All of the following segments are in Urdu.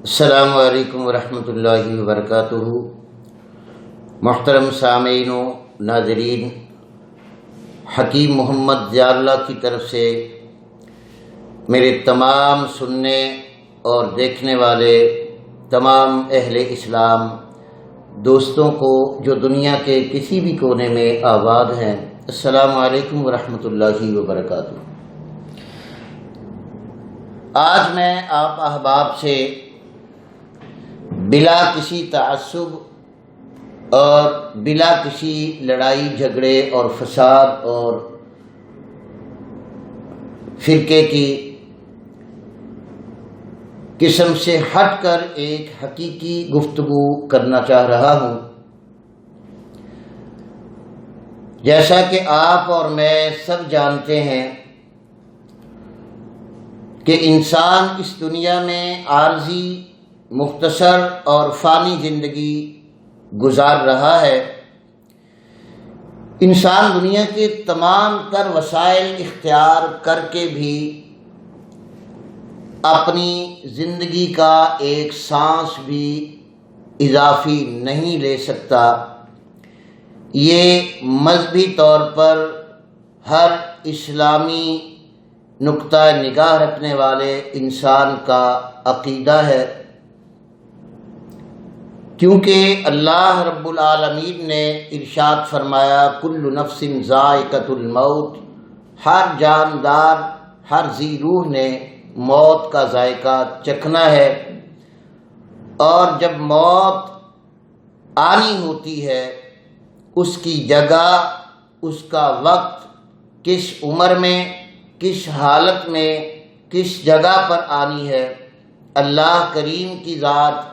السلام علیکم ورحمۃ اللہ وبرکاتہ۔ محترم سامعین و ناظرین، حکیم محمد ضیاء اللہ کی طرف سے میرے تمام سننے اور دیکھنے والے تمام اہل اسلام دوستوں کو جو دنیا کے کسی بھی کونے میں آباد ہیں، السلام علیکم ورحمۃ اللہ وبرکاتہ۔ آج میں آپ احباب سے بلا کسی تعصب اور بلا کسی لڑائی جھگڑے اور فساد اور فرقے کی قسم سے ہٹ کر ایک حقیقی گفتگو کرنا چاہ رہا ہوں۔ جیسا کہ آپ اور میں سب جانتے ہیں کہ انسان اس دنیا میں عارضی، مختصر اور فانی زندگی گزار رہا ہے۔ انسان دنیا کے تمام تر وسائل اختیار کر کے بھی اپنی زندگی کا ایک سانس بھی اضافی نہیں لے سکتا۔ یہ مذہبی طور پر ہر اسلامی نقطہ نگاہ رکھنے والے انسان کا عقیدہ ہے، کیونکہ اللہ رب العالمین نے ارشاد فرمایا کل نفس ذائقۃ الموت، ہر جاندار، ہر ذی روح نے موت کا ذائقہ چکھنا ہے، اور جب موت آنی ہوتی ہے اس کی جگہ، اس کا وقت، کس عمر میں، کس حالت میں، کس جگہ پر آنی ہے، اللہ کریم کی ذات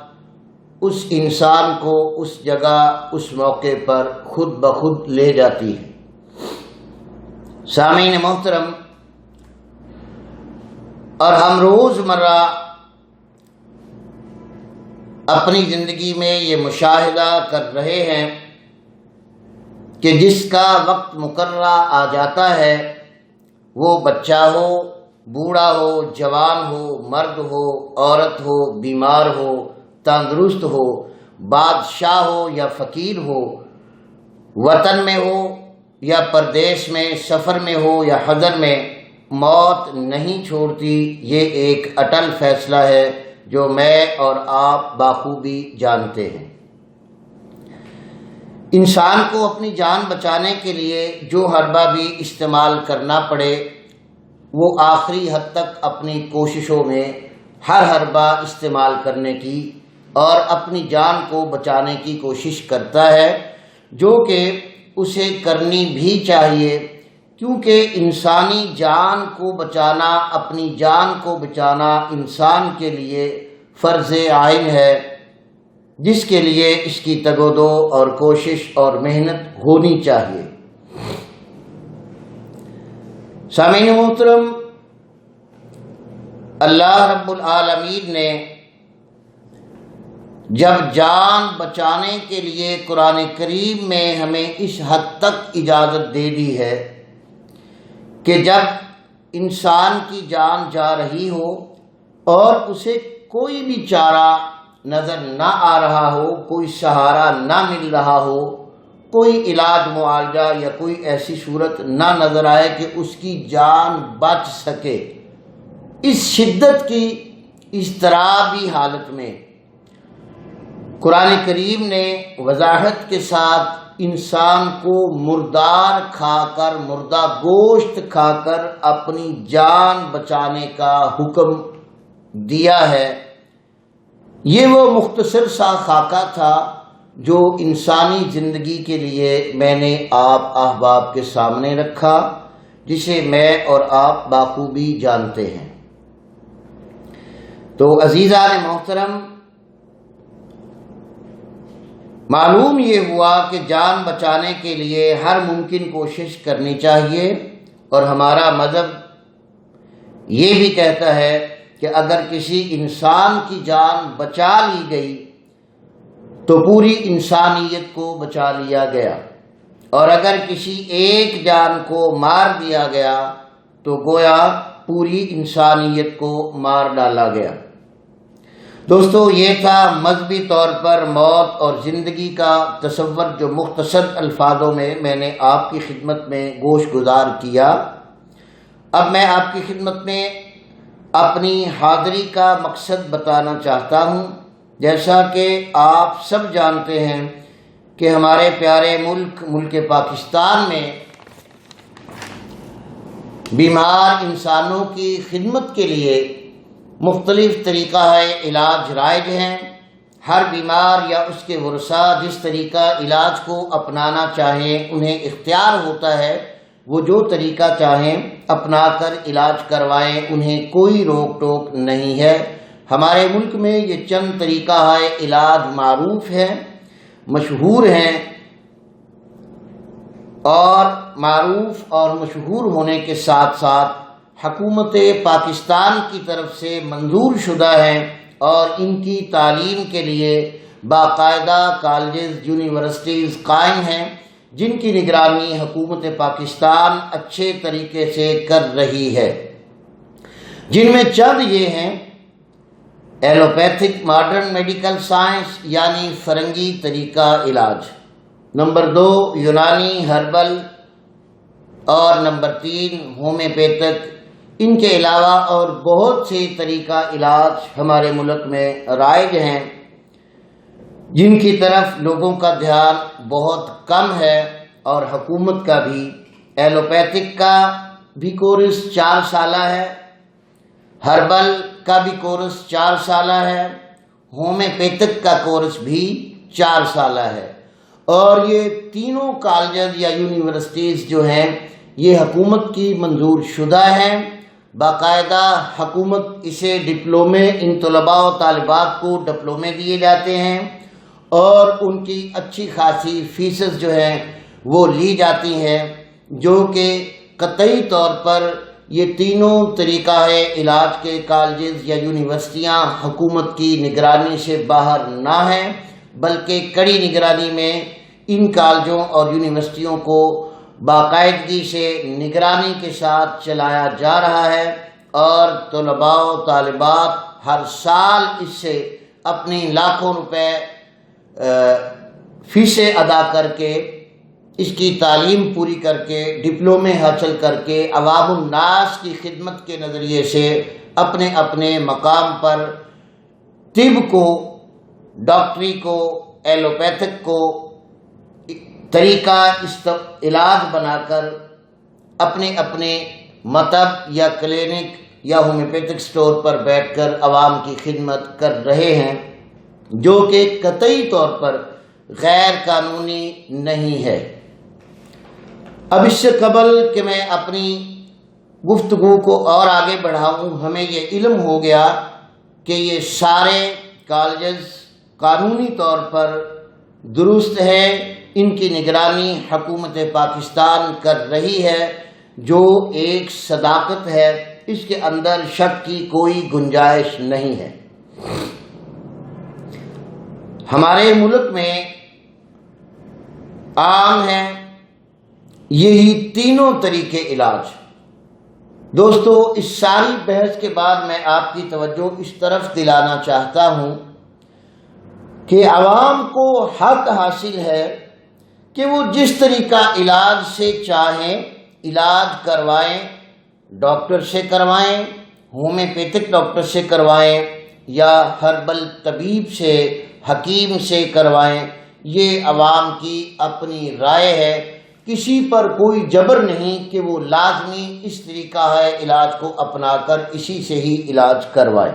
اس انسان کو اس جگہ، اس موقع پر خود بخود لے جاتی ہے۔ سامعین محترم، اور ہم روزمرہ اپنی زندگی میں یہ مشاہدہ کر رہے ہیں کہ جس کا وقت مقررہ آ جاتا ہے، وہ بچہ ہو، بوڑھا ہو، جوان ہو، مرد ہو، عورت ہو، بیمار ہو، تندرست ہو، بادشاہ ہو یا فقیر ہو، وطن میں ہو یا پردیس میں، سفر میں ہو یا حضر میں، موت نہیں چھوڑتی۔ یہ ایک اٹل فیصلہ ہے جو میں اور آپ بخوبی جانتے ہیں۔ انسان کو اپنی جان بچانے کے لیے جو حربہ بھی استعمال کرنا پڑے، وہ آخری حد تک اپنی کوششوں میں ہر حربہ استعمال کرنے کی اور اپنی جان کو بچانے کی کوشش کرتا ہے، جو کہ اسے کرنی بھی چاہیے، کیونکہ انسانی جان کو بچانا، اپنی جان کو بچانا انسان کے لیے فرض عین ہے، جس کے لیے اس کی تگ و دو اور کوشش اور محنت ہونی چاہیے۔ سامعین محترم، اللہ رب العالمین نے جب جان بچانے کے لیے قرآن کریم میں ہمیں اس حد تک اجازت دے دی ہے کہ جب انسان کی جان جا رہی ہو اور اسے کوئی بھی چارہ نظر نہ آ رہا ہو، کوئی سہارا نہ مل رہا ہو، کوئی علاج معالجہ یا کوئی ایسی صورت نہ نظر آئے کہ اس کی جان بچ سکے، اس شدت کی اضطرابی حالت میں قرآن کریم نے وضاحت کے ساتھ انسان کو مردار کھا کر، مردہ گوشت کھا کر اپنی جان بچانے کا حکم دیا ہے۔ یہ وہ مختصر سا خاکہ تھا جو انسانی زندگی کے لیے میں نے آپ احباب کے سامنے رکھا، جسے میں اور آپ بخوبی جانتے ہیں۔ تو عزیزان محترم، معلوم یہ ہوا کہ جان بچانے کے لیے ہر ممکن کوشش کرنی چاہیے، اور ہمارا مذہب یہ بھی کہتا ہے کہ اگر کسی انسان کی جان بچا لی گئی تو پوری انسانیت کو بچا لیا گیا، اور اگر کسی ایک جان کو مار دیا گیا تو گویا پوری انسانیت کو مار ڈالا گیا۔ دوستو، یہ تھا مذہبی طور پر موت اور زندگی کا تصور جو مختصر الفاظوں میں نے آپ کی خدمت میں گوش گزار کیا۔ اب میں آپ کی خدمت میں اپنی حاضری کا مقصد بتانا چاہتا ہوں۔ جیسا کہ آپ سب جانتے ہیں کہ ہمارے پیارے ملک پاکستان میں بیمار انسانوں کی خدمت کے لیے مختلف طریقہ علاج رائج ہیں۔ ہر بیمار یا اس کے ورثاء جس طریقہ علاج کو اپنانا چاہیں انہیں اختیار ہوتا ہے، وہ جو طریقہ چاہیں اپنا کر علاج کروائیں، انہیں کوئی روک ٹوک نہیں ہے۔ ہمارے ملک میں یہ چند طریقہ علاج معروف ہیں، مشہور ہیں، اور معروف اور مشہور ہونے کے ساتھ ساتھ حکومت پاکستان کی طرف سے منظور شدہ ہیں، اور ان کی تعلیم کے لیے باقاعدہ کالجز، یونیورسٹیز قائم ہیں، جن کی نگرانی حکومت پاکستان اچھے طریقے سے کر رہی ہے، جن میں چند یہ ہیں: ایلوپیتھک ماڈرن میڈیکل سائنس یعنی فرنگی طریقہ علاج، نمبر 2 یونانی ہربل، اور نمبر 3 ہومیوپیتھک۔ ان کے علاوہ اور بہت سے طریقہ علاج ہمارے ملک میں رائج ہیں، جن کی طرف لوگوں کا دھیان بہت کم ہے، اور حکومت کا بھی۔ ایلوپیتھک کا بھی کورس 4 سالہ ہے، ہربل کا بھی کورس 4 سالہ ہے، ہومیوپیتھک کا کورس بھی 4 سالہ ہے، اور یہ تینوں کالجز یا یونیورسٹیز جو ہیں یہ حکومت کی منظور شدہ ہیں۔ باقاعدہ حکومت اسے ڈپلومے، ان طلباء و طالبات کو ڈپلومے دیے جاتے ہیں، اور ان کی اچھی خاصی فیسز جو ہیں وہ لی جاتی ہیں، جو کہ قطعی طور پر یہ تینوں طریقہ علاج کے کالجز یا یونیورسٹیاں حکومت کی نگرانی سے باہر نہ ہیں، بلکہ کڑی نگرانی میں ان کالجوں اور یونیورسٹیوں کو باقاعدگی سے نگرانی کے ساتھ چلایا جا رہا ہے، اور طلباء و طالبات ہر سال اس سے اپنی لاکھوں روپے فیسیں ادا کر کے، اس کی تعلیم پوری کر کے، ڈپلومے حاصل کر کے عوام الناس کی خدمت کے نظریے سے اپنے اپنے مقام پر طب کو، ڈاکٹری کو، ایلوپیتھک کو طریقہ علاج بنا کر اپنے اپنے مطب یا کلینک یا ہومیوپیتھک سٹور پر بیٹھ کر عوام کی خدمت کر رہے ہیں، جو کہ قطعی طور پر غیر قانونی نہیں ہے۔ اب اس سے قبل کہ میں اپنی گفتگو کو اور آگے بڑھاؤں، ہمیں یہ علم ہو گیا کہ یہ سارے کالجز قانونی طور پر درست ہے، ان کی نگرانی حکومت پاکستان کر رہی ہے، جو ایک صداقت ہے، اس کے اندر شک کی کوئی گنجائش نہیں ہے۔ ہمارے ملک میں عام ہیں یہی تینوں طریقے علاج۔ دوستو، اس ساری بحث کے بعد میں آپ کی توجہ اس طرف دلانا چاہتا ہوں کہ عوام کو حق حاصل ہے کہ وہ جس طریقہ علاج سے چاہیں علاج کروائیں، ڈاکٹر سے کروائیں، ہومیوپیتھک ڈاکٹر سے کروائیں، یا ہربل طبیب سے، حکیم سے کروائیں۔ یہ عوام کی اپنی رائے ہے، کسی پر کوئی جبر نہیں کہ وہ لازمی اس طریقہ علاج کو اپنا کر اسی سے ہی علاج کروائے۔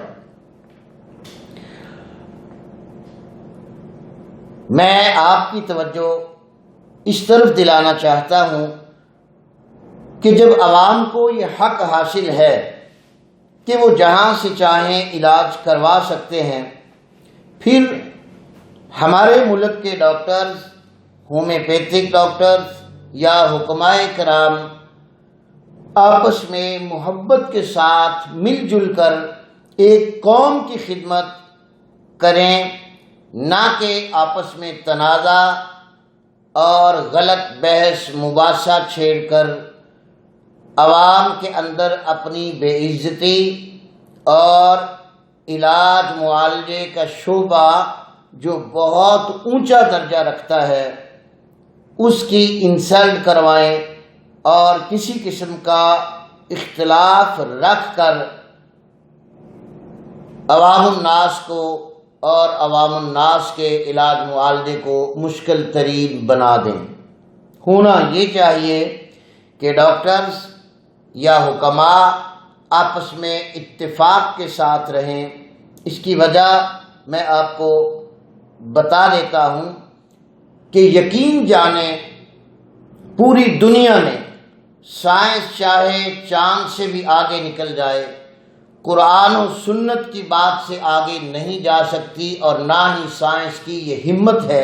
میں آپ کی توجہ اس طرف دلانا چاہتا ہوں کہ جب عوام کو یہ حق حاصل ہے کہ وہ جہاں سے چاہیں علاج کروا سکتے ہیں، پھر ہمارے ملک کے ڈاکٹرز، ہومیوپیتھک ڈاکٹرز یا حکمائے کرام آپس میں محبت کے ساتھ مل جل کر ایک قوم کی خدمت کریں، نہ کہ آپس میں تنازع اور غلط بحث مباحثہ چھیڑ کر عوام کے اندر اپنی بے عزتی اور علاج معالجے کا شعبہ جو بہت اونچا درجہ رکھتا ہے اس کی انسلٹ کروائیں اور کسی قسم کا اختلاف رکھ کر عوام الناس کو اور عوام الناس کے علاج معالجے کو مشکل ترین بنا دیں۔ ہونا یہ چاہیے کہ ڈاکٹرز یا حکماء آپس میں اتفاق کے ساتھ رہیں۔ اس کی وجہ میں آپ کو بتا دیتا ہوں کہ یقین جانیں پوری دنیا میں سائنس چاہے چاند سے بھی آگے نکل جائے، قرآن و سنت کی بات سے آگے نہیں جا سکتی، اور نہ ہی سائنس کی یہ ہمت ہے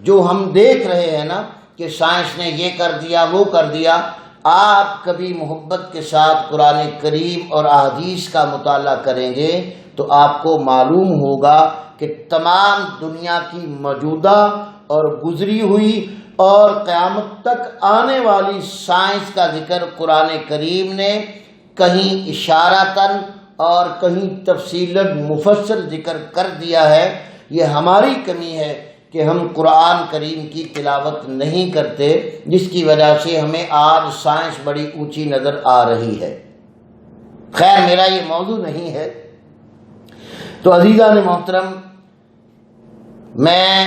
جو ہم دیکھ رہے ہیں نا کہ سائنس نے یہ کر دیا وہ کر دیا۔ آپ کبھی محبت کے ساتھ قرآن کریم اور احادیث کا مطالعہ کریں گے تو آپ کو معلوم ہوگا کہ تمام دنیا کی موجودہ اور گزری ہوئی اور قیامت تک آنے والی سائنس کا ذکر قرآن کریم نے کہیں اشارتاً اور کہیں تفصیلاً مفصل ذکر کر دیا ہے۔ یہ ہماری کمی ہے کہ ہم قرآن کریم کی تلاوت نہیں کرتے، جس کی وجہ سے ہمیں آج سائنس بڑی اونچی نظر آ رہی ہے۔ خیر، میرا یہ موضوع نہیں ہے۔ تو عزیزان محترم، میں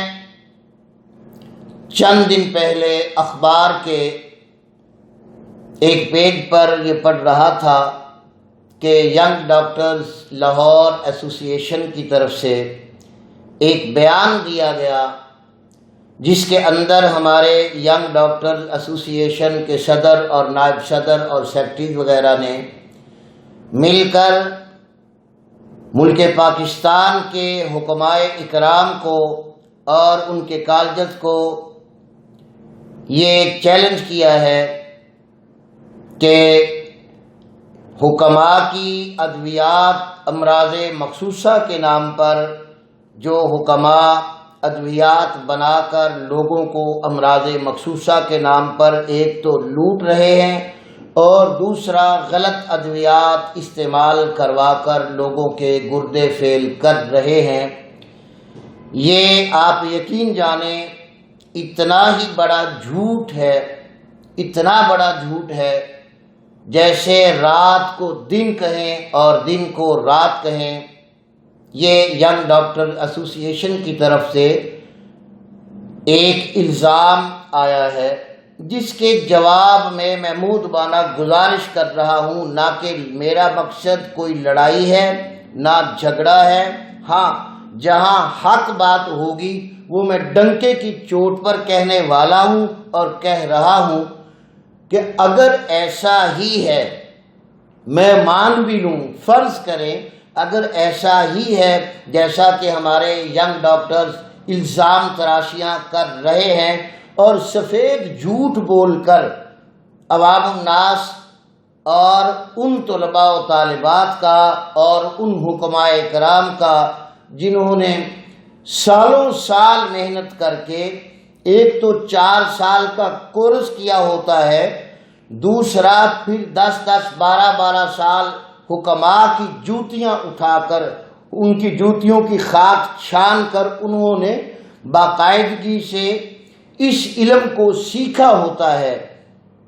چند دن پہلے اخبار کے ایک پیج پر یہ پڑھ رہا تھا کہ ینگ ڈاکٹرز لاہور ایسوسی ایشن کی طرف سے ایک بیان دیا گیا جس کے اندر ہمارے ینگ ڈاکٹرز ایسوسی ایشن کے صدر اور نائب صدر اور سیکرٹریز وغیرہ نے مل کر ملک پاکستان کے حکمائے اکرام کو اور ان کے کالجز کو یہ چیلنج کیا ہے کہ حکماء کی ادویات امراض مخصوصہ کے نام پر جو حکماء ادویات بنا کر لوگوں کو امراض مخصوصہ کے نام پر ایک تو لوٹ رہے ہیں اور دوسرا غلط ادویات استعمال کروا کر لوگوں کے گردے فیل کر رہے ہیں، یہ آپ یقین جانیں اتنا ہی بڑا جھوٹ ہے، اتنا بڑا جھوٹ ہے جیسے رات کو دن کہیں اور دن کو رات کہیں۔ یہ ینگ ڈاکٹر ایسوسی ایشن کی طرف سے ایک الزام آیا ہے جس کے جواب میں مودبانہ گزارش کر رہا ہوں، نہ کہ میرا مقصد کوئی لڑائی ہے نہ جھگڑا ہے۔ ہاں، جہاں حق بات ہوگی وہ میں ڈنکے کی چوٹ پر کہنے والا ہوں اور کہہ رہا ہوں کہ اگر ایسا ہی ہے، میں مان بھی لوں، فرض کریں اگر ایسا ہی ہے جیسا کہ ہمارے ینگ ڈاکٹرز الزام تراشیاں کر رہے ہیں اور سفید جھوٹ بول کر عوام الناس اور ان طلباء و طالبات کا اور ان حکماء کرام کا جنہوں نے سالوں سال محنت کر کے ایک تو 4 سال کا کورس کیا ہوتا ہے، دوسرا پھر 10 12 سال حکماء کی جوتیاں اٹھا کر ان کی جوتیوں کی خاک چھان کر انہوں نے باقاعدگی سے اس علم کو سیکھا ہوتا ہے۔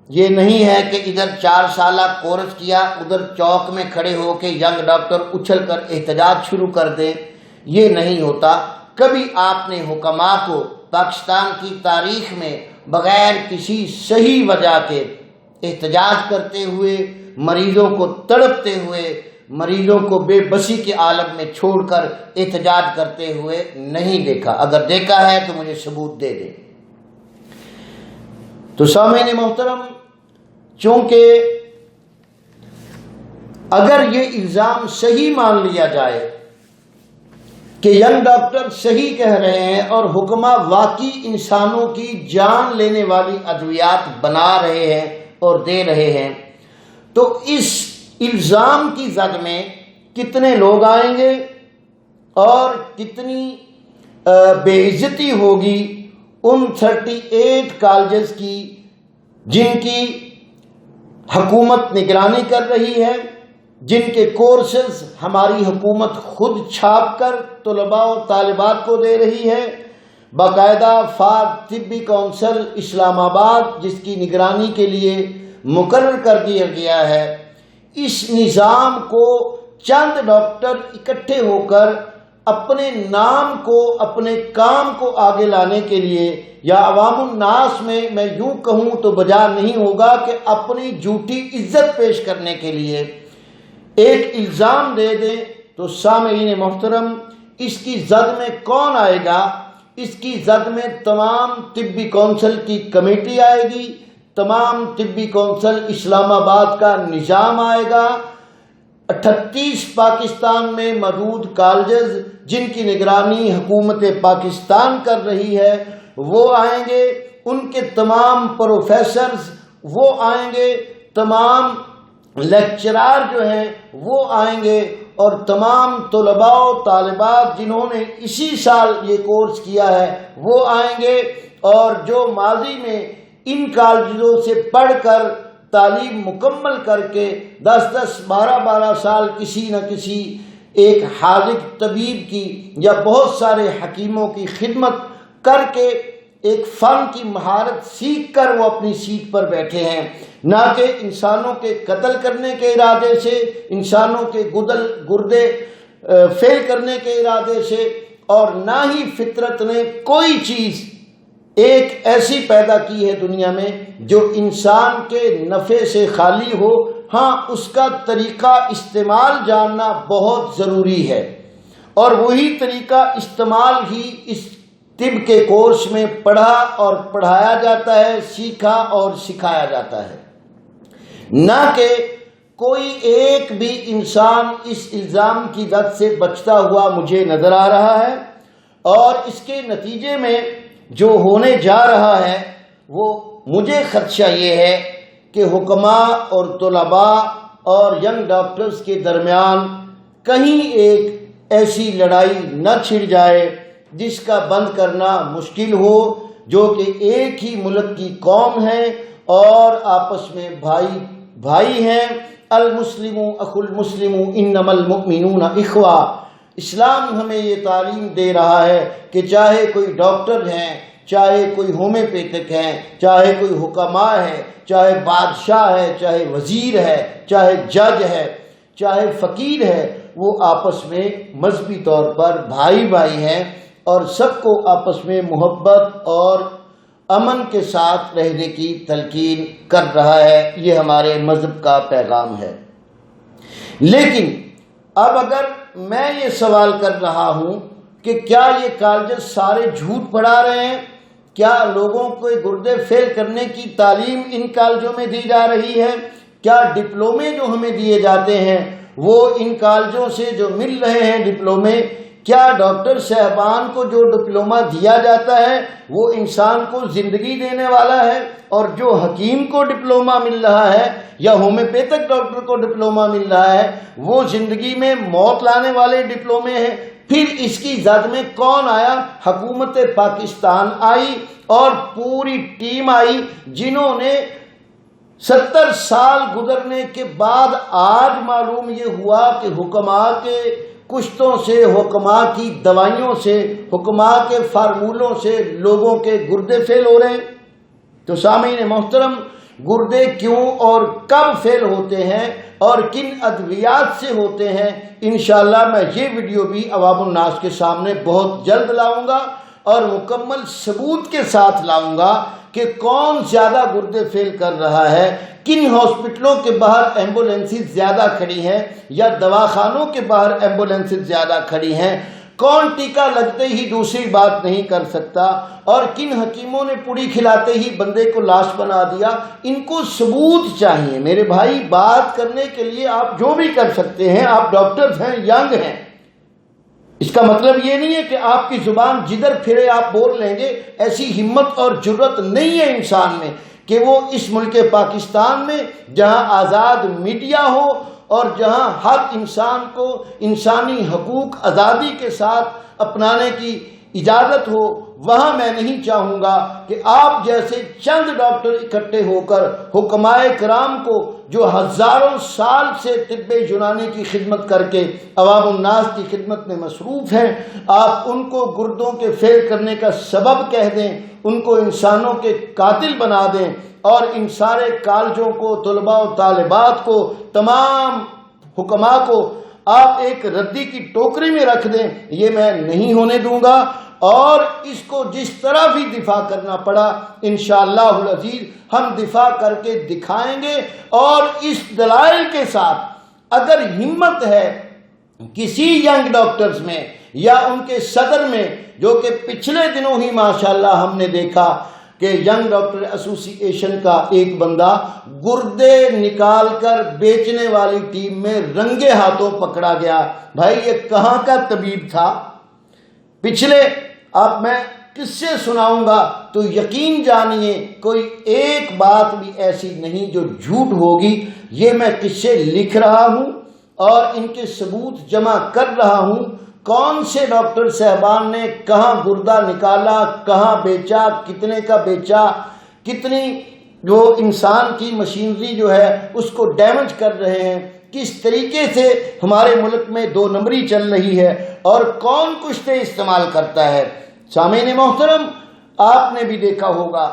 یہ نہیں ہے کہ ادھر 4 سالہ کورس کیا، ادھر چوک میں کھڑے ہو کے ینگ ڈاکٹر اچھل کر احتجاج شروع کر دیں، یہ نہیں ہوتا۔ کبھی آپ نے حکماء کو پاکستان کی تاریخ میں بغیر کسی صحیح وجہ کے احتجاج کرتے ہوئے، مریضوں کو تڑپتے ہوئے، مریضوں کو بے بسی کے عالم میں چھوڑ کر احتجاج کرتے ہوئے نہیں دیکھا؟ اگر دیکھا ہے تو مجھے ثبوت دے دیں۔ تو سامعین محترم، چونکہ اگر یہ الزام صحیح مان لیا جائے کہ ینگ ڈاکٹر صحیح کہہ رہے ہیں اور حکماء واقعی انسانوں کی جان لینے والی ادویات بنا رہے ہیں اور دے رہے ہیں، تو اس الزام کی زد میں کتنے لوگ آئیں گے اور کتنی بے عزتی ہوگی ان 38 کالجز کی جن کی حکومت نگرانی کر رہی ہے، جن کے کورسز ہماری حکومت خود چھاپ کر طلباء و طالبات کو دے رہی ہے، باقاعدہ پاک طبی کونسل اسلام آباد جس کی نگرانی کے لیے مقرر کر دیا گیا ہے، اس نظام کو چند ڈاکٹر اکٹھے ہو کر اپنے نام کو، اپنے کام کو آگے لانے کے لیے، یا عوام الناس میں یوں کہوں تو بجا نہیں ہوگا کہ اپنی جھوٹی عزت پیش کرنے کے لیے ایک الزام دے دیں، تو سامعین محترم اس کی زد میں کون آئے گا؟ اس کی زد میں تمام طبی کونسل کی کمیٹی آئے گی، تمام طبی کونسل اسلام آباد کا نظام آئے گا، 38 پاکستان میں موجود کالجز جن کی نگرانی حکومت پاکستان کر رہی ہے وہ آئیں گے، ان کے تمام پروفیسرز وہ آئیں گے، تمام لیکچرار جو ہیں وہ آئیں گے، اور تمام طلباء و طالبات جنہوں نے اسی سال یہ کورس کیا ہے وہ آئیں گے، اور جو ماضی میں ان کالجوں سے پڑھ کر تعلیم مکمل کر کے 10 12 سال کسی نہ کسی ایک حاذق طبیب کی یا بہت سارے حکیموں کی خدمت کر کے ایک فن کی مہارت سیکھ کر وہ اپنی سیٹ پر بیٹھے ہیں، نہ کہ انسانوں کے قتل کرنے کے ارادے سے، انسانوں کے گردے فیل کرنے کے ارادے سے، اور نہ ہی فطرت نے کوئی چیز ایک ایسی پیدا کی ہے دنیا میں جو انسان کے نفع سے خالی ہو۔ ہاں، اس کا طریقہ استعمال جاننا بہت ضروری ہے، اور وہی طریقہ استعمال ہی اس طب کے کورس میں پڑھا اور پڑھایا جاتا ہے، سیکھا اور سکھایا جاتا ہے، نہ کہ کوئی ایک بھی انسان اس الزام کی زد سے بچتا ہوا مجھے نظر آ رہا ہے۔ اور اس کے نتیجے میں جو ہونے جا رہا ہے وہ مجھے خدشہ یہ ہے کہ حکماء اور طلباء اور ینگ ڈاکٹرز کے درمیان کہیں ایک ایسی لڑائی نہ چھڑ جائے جس کا بند کرنا مشکل ہو، جو کہ ایک ہی ملک کی قوم ہے اور آپس میں بھائی ہیں۔ المسلم اخو المسلم انما المؤمنون اخوہ۔ اسلام ہمیں یہ تعلیم دے رہا ہے کہ چاہے کوئی ڈاکٹر ہیں، چاہے کوئی ہومیوپیتھک ہیں، چاہے کوئی حکماء ہے، چاہے بادشاہ ہے، چاہے وزیر ہے، چاہے جج ہے، چاہے فقیر ہے، وہ آپس میں مذہبی طور پر بھائی ہیں، اور سب کو آپس میں محبت اور امن کے ساتھ رہنے کی تلقین کر رہا ہے۔ یہ ہمارے مذہب کا پیغام ہے۔ لیکن اب اگر میں یہ سوال کر رہا ہوں کہ کیا یہ کالجز سارے جھوٹ پڑھا رہے ہیں؟ کیا لوگوں کو گردے فیل کرنے کی تعلیم ان کالجوں میں دی جا رہی ہے؟ کیا ڈپلومے جو ہمیں دیے جاتے ہیں وہ ان کالجوں سے جو مل رہے ہیں ڈپلومے، کیا ڈاکٹر صاحبان کو جو ڈپلومہ دیا جاتا ہے وہ انسان کو زندگی دینے والا ہے، اور جو حکیم کو ڈپلومہ مل رہا ہے یا ہومیوپیتھک ڈاکٹر کو ڈپلومہ مل رہا ہے وہ زندگی میں موت لانے والے ڈپلومے ہیں؟ پھر اس کی زد میں کون آیا؟ حکومت پاکستان آئی اور پوری ٹیم آئی، جنہوں نے 70 سال گزرنے کے بعد آج معلوم یہ ہوا کہ حکماء کے کشتوں سے، حکماء کی دوائیوں سے، حکماء کے فارمولوں سے لوگوں کے گردے فیل ہو رہے ہیں۔ تو سامعین محترم، گردے کیوں اور کب فیل ہوتے ہیں اور کن ادویات سے ہوتے ہیں، انشاءاللہ میں یہ ویڈیو بھی عوام الناس کے سامنے بہت جلد لاؤں گا، اور مکمل ثبوت کے ساتھ لاؤں گا کہ کون زیادہ گردے فیل کر رہا ہے، کن ہاسپٹلوں کے باہر ایمبولینسز زیادہ کھڑی ہیں یا دواخانوں کے باہر ایمبولینسز زیادہ کھڑی ہیں، کون ٹیکہ لگتے ہی دوسری بات نہیں کر سکتا، اور کن حکیموں نے پوڑی کھلاتے ہی بندے کو لاش بنا دیا۔ ان کو ثبوت چاہیے میرے بھائی۔ بات کرنے کے لیے آپ جو بھی کر سکتے ہیں، آپ ڈاکٹرز ہیں، ینگ ہیں، اس کا مطلب یہ نہیں ہے کہ آپ کی زبان جدھر پھرے آپ بول لیں گے۔ ایسی ہمت اور جرت نہیں ہے انسان میں کہ وہ اس ملک پاکستان میں جہاں آزاد میڈیا ہو اور جہاں ہر انسان کو انسانی حقوق آزادی کے ساتھ اپنانے کی اجازت ہو وہاں میں نہیں چاہوں گا کہ آپ جیسے چند ڈاکٹر اکٹھے ہو کر حکمائے کرام کو جو ہزاروں سال سے طب یونانی کی خدمت کر کے عوام الناس کی خدمت میں مصروف ہیں، آپ ان کو گردوں کے فیل کرنے کا سبب کہہ دیں، ان کو انسانوں کے قاتل بنا دیں، اور ان سارے کالجوں کو، طلباء و طالبات کو، تمام حکماء کو آپ ایک ردی کی ٹوکری میں رکھ دیں، یہ میں نہیں ہونے دوں گا۔ اور اس کو جس طرح بھی دفاع کرنا پڑا انشاءاللہ العزیز ہم دفاع کر کے دکھائیں گے۔ اور اس دلائل کے ساتھ اگر ہمت ہے کسی ینگ ڈاکٹرز میں یا ان کے صدر میں، جو کہ پچھلے دنوں ہی ماشاءاللہ ہم نے دیکھا کہ ینگ ڈاکٹر ایسوسی ایشن کا ایک بندہ گردے نکال کر بیچنے والی ٹیم میں رنگے ہاتھوں پکڑا گیا۔ بھائی یہ کہاں کا طبیب تھا؟ پچھلے اب میں کس سے سناؤں گا تو یقین جانیے کوئی ایک بات بھی ایسی نہیں جو جھوٹ ہوگی۔ یہ میں قصے لکھ رہا ہوں اور ان کے ثبوت جمع کر رہا ہوں، کون سے ڈاکٹر صاحبان نے کہاں گردہ نکالا، کہاں بیچا، کتنے کا بیچا، کتنی جو انسان کی مشینری جو ہے اس کو ڈیمیج کر رہے ہیں، کس طریقے سے ہمارے ملک میں 2 نمبری چل رہی ہے اور کون کشتے استعمال کرتا ہے۔ سامعین محترم، آپ نے بھی دیکھا ہوگا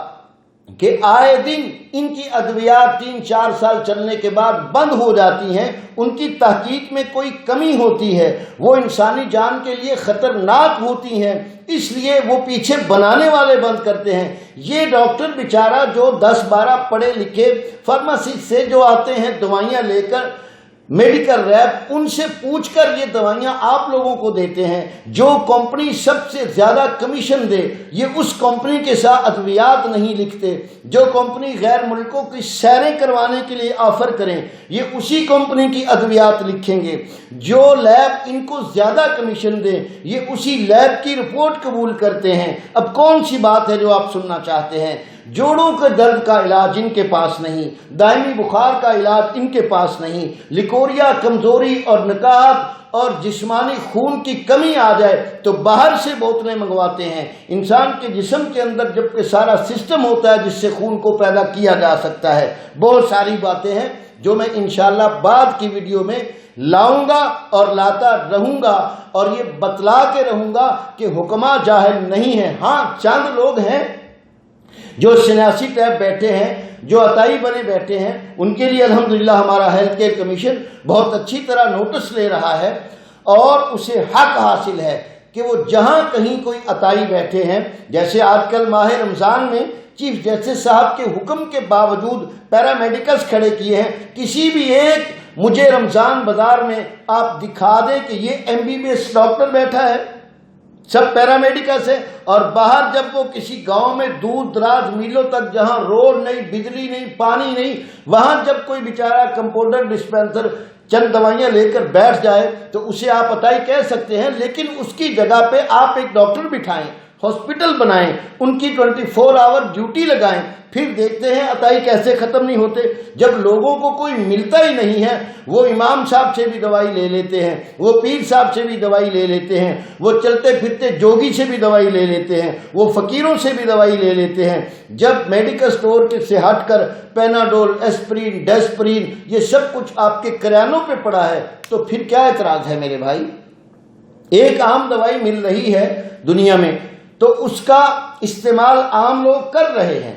کہ آئے دن ان کی ادویات 3-4 سال چلنے کے بعد بند ہو جاتی ہیں، ان کی تحقیق میں کوئی کمی ہوتی ہے، وہ انسانی جان کے لیے خطرناک ہوتی ہیں، اس لیے وہ پیچھے بنانے والے بند کرتے ہیں۔ یہ ڈاکٹر بیچارہ جو 10-12 پڑھے لکھے فارمیسسٹ سے جو آتے ہیں دوائیاں لے کر میڈیکل ریپ، ان سے پوچھ کر یہ دوائیاں آپ لوگوں کو دیتے ہیں۔ جو کمپنی سب سے زیادہ کمیشن دے یہ اس کمپنی کے ساتھ ادویات نہیں لکھتے، جو کمپنی غیر ملکوں کی سیریں کروانے کے لیے آفر کریں یہ اسی کمپنی کی ادویات لکھیں گے، جو لیب ان کو زیادہ کمیشن دے یہ اسی لیب کی رپورٹ قبول کرتے ہیں۔ اب کون سی بات ہے جو آپ سننا چاہتے ہیں؟ جوڑوں کے درد کا علاج ان کے پاس نہیں، دائمی بخار کا علاج ان کے پاس نہیں، لیکوریا، کمزوری اور نکاہت اور جسمانی خون کی کمی آ جائے تو باہر سے بوتلیں منگواتے ہیں۔ انسان کے جسم کے اندر جبکہ سارا سسٹم ہوتا ہے جس سے خون کو پیدا کیا جا سکتا ہے۔ بہت ساری باتیں ہیں جو میں انشاءاللہ بعد کی ویڈیو میں لاؤں گا اور لاتا رہوں گا، اور یہ بتلا کے رہوں گا کہ حکماء جاہل نہیں ہیں۔ ہاں چند لوگ ہیں جو سنیاسی ٹیپ بیٹھے ہیں، جو عطائی بنے بیٹھے ہیں، ان کے لیے الحمدللہ ہمارا ہیلتھ کیئر کمیشن بہت اچھی طرح نوٹس لے رہا ہے اور اسے حق حاصل ہے کہ وہ جہاں کہیں کوئی عطائی بیٹھے ہیں، جیسے آج کل ماہ رمضان میں چیف جسٹس صاحب کے حکم کے باوجود پیرامیڈیکلز کھڑے کیے ہیں، کسی بھی ایک مجھے رمضان بازار میں آپ دکھا دیں کہ یہ MBBS ڈاکٹر بیٹھا ہے، سب پیرامیڈیکلز ہیں۔ اور باہر جب وہ کسی گاؤں میں دور دراز میلوں تک جہاں روڈ نہیں، بجلی نہیں، پانی نہیں، وہاں جب کوئی بیچارہ کمپاؤنڈر ڈسپینسر چند دوائیاں لے کر بیٹھ جائے تو اسے آپ عطائی کہہ سکتے ہیں، لیکن اس کی جگہ پہ آپ ایک ڈاکٹر بٹھائیں، ہاسپٹل بنائیں، ان کی 24 آور ڈیوٹی لگائیں، پھر دیکھتے ہیں عطائی کیسے ختم نہیں ہوتے۔ جب لوگوں کو کوئی ملتا ہی نہیں ہے، وہ امام صاحب سے بھی دوائی لے لیتے ہیں، وہ پیر صاحب سے بھی دوائی لے لیتے ہیں، وہ چلتے پھرتے جوگی سے بھی دوائی لے لیتے ہیں، وہ فقیروں سے بھی دوائی لے لیتے ہیں۔ جب میڈیکل سٹور سے ہٹ کر پیناڈول، ایسپرین، ڈیسپرین یہ سب کچھ آپ کے کریانوں پہ پڑا ہے تو پھر کیا اعتراض ہے میرے بھائی؟ ایک عام دوائی مل رہی ہے دنیا میں تو اس کا استعمال عام لوگ کر رہے ہیں،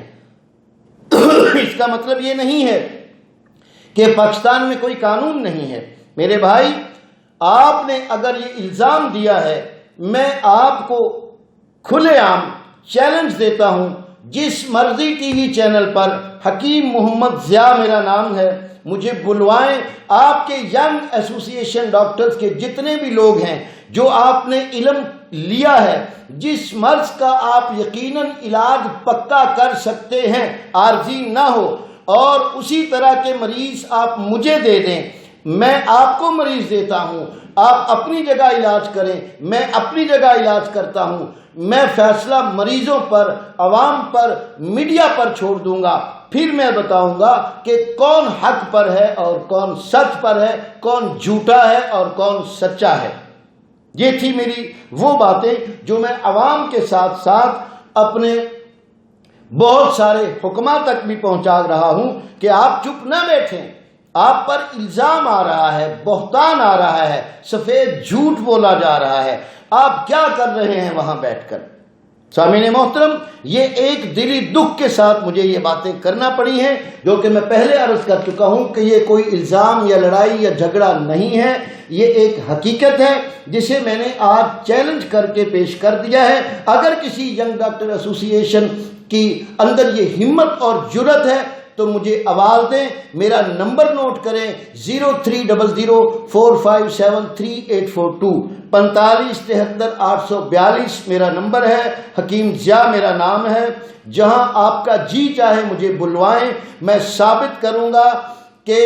اس کا مطلب یہ نہیں ہے کہ پاکستان میں کوئی قانون نہیں ہے۔ میرے بھائی آپ نے اگر یہ الزام دیا ہے، میں آپ کو کھلے عام چیلنج دیتا ہوں، جس مرضی ٹی وی چینل پر، حکیم محمد ضیاء میرا نام ہے، مجھے بلوائیں۔ آپ کے ینگ ایسوسی ایشن ڈاکٹرز کے جتنے بھی لوگ ہیں جو آپ نے علم لیا ہے، جس مرض کا آپ یقیناً علاج پکا کر سکتے ہیں، عارضی نہ ہو، اور اسی طرح کے مریض آپ مجھے دے دیں، میں آپ کو مریض دیتا ہوں، آپ اپنی جگہ علاج کریں، میں اپنی جگہ علاج کرتا ہوں، میں فیصلہ مریضوں پر، عوام پر، میڈیا پر چھوڑ دوں گا، پھر میں بتاؤں گا کہ کون حق پر ہے اور کون سچ پر ہے، کون جھوٹا ہے اور کون سچا ہے۔ یہ تھی میری وہ باتیں جو میں عوام کے ساتھ ساتھ اپنے بہت سارے حکماء تک بھی پہنچا رہا ہوں کہ آپ چپ نہ بیٹھیں. آپ پر الزام آ رہا ہے، بہتان آ رہا ہے، سفید جھوٹ بولا جا رہا ہے، آپ کیا کر رہے ہیں وہاں بیٹھ کر؟ سامعین محترم، یہ ایک دلی دکھ کے ساتھ مجھے یہ باتیں کرنا پڑی ہیں، جو کہ میں پہلے عرض کر چکا ہوں کہ یہ کوئی الزام یا لڑائی یا جھگڑا نہیں ہے، یہ ایک حقیقت ہے جسے میں نے آج چیلنج کر کے پیش کر دیا ہے. اگر کسی ینگ ڈاکٹر ایسوسی ایشن کی اندر یہ ہمت اور جرت ہے تو مجھے آواز دیں. میرا نمبر نوٹ کریں 030045738842 45738842 میرا نمبر ہے. حکیم ضیاء میرا نام ہے. جہاں آپ کا جی چاہے مجھے بلوائیں. میں ثابت کروں گا کہ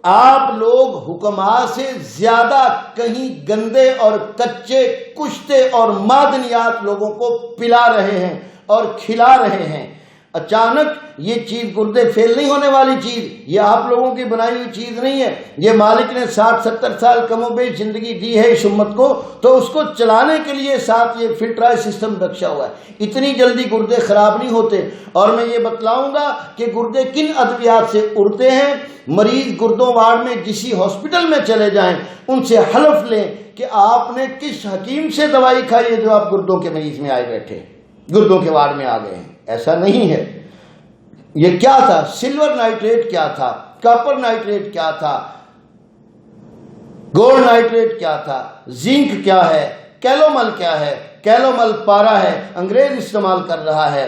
آپ لوگ حکماء سے زیادہ کہیں گندے اور کچے کشتے اور معدنیات لوگوں کو پلا رہے ہیں اور کھلا رہے ہیں. اچانک یہ چیز گردے فیل نہیں ہونے والی چیز، یہ آپ لوگوں کی بنائی ہوئی چیز نہیں ہے. یہ مالک نے 60-70 سال کم و بیش زندگی دی ہے اس امت کو، تو اس کو چلانے کے لیے ساتھ یہ فلٹرائز سسٹم رکھا ہوا ہے. اتنی جلدی گردے خراب نہیں ہوتے. اور میں یہ بتلاؤں گا کہ گردے کن ادویات سے اڑتے ہیں. مریض گردوں وارڈ میں کسی ہاسپٹل میں چلے جائیں، ان سے حلف لیں کہ آپ نے کس حکیم سے دوائی کھائی ہے جو آپ گردوں کے مریض میں آئے بیٹھے، گردوں کے وارڈ میں آ گئے ہیں. ایسا نہیں ہے. یہ کیا تھا؟ سلور نائٹریٹ کیا تھا؟ کاپر نائٹریٹ کیا تھا؟ گولڈ نائٹریٹ کیا تھا؟ زنک کیا ہے؟ کیلومل کیا ہے؟ کیلومل پارا ہے، انگریز استعمال کر رہا ہے.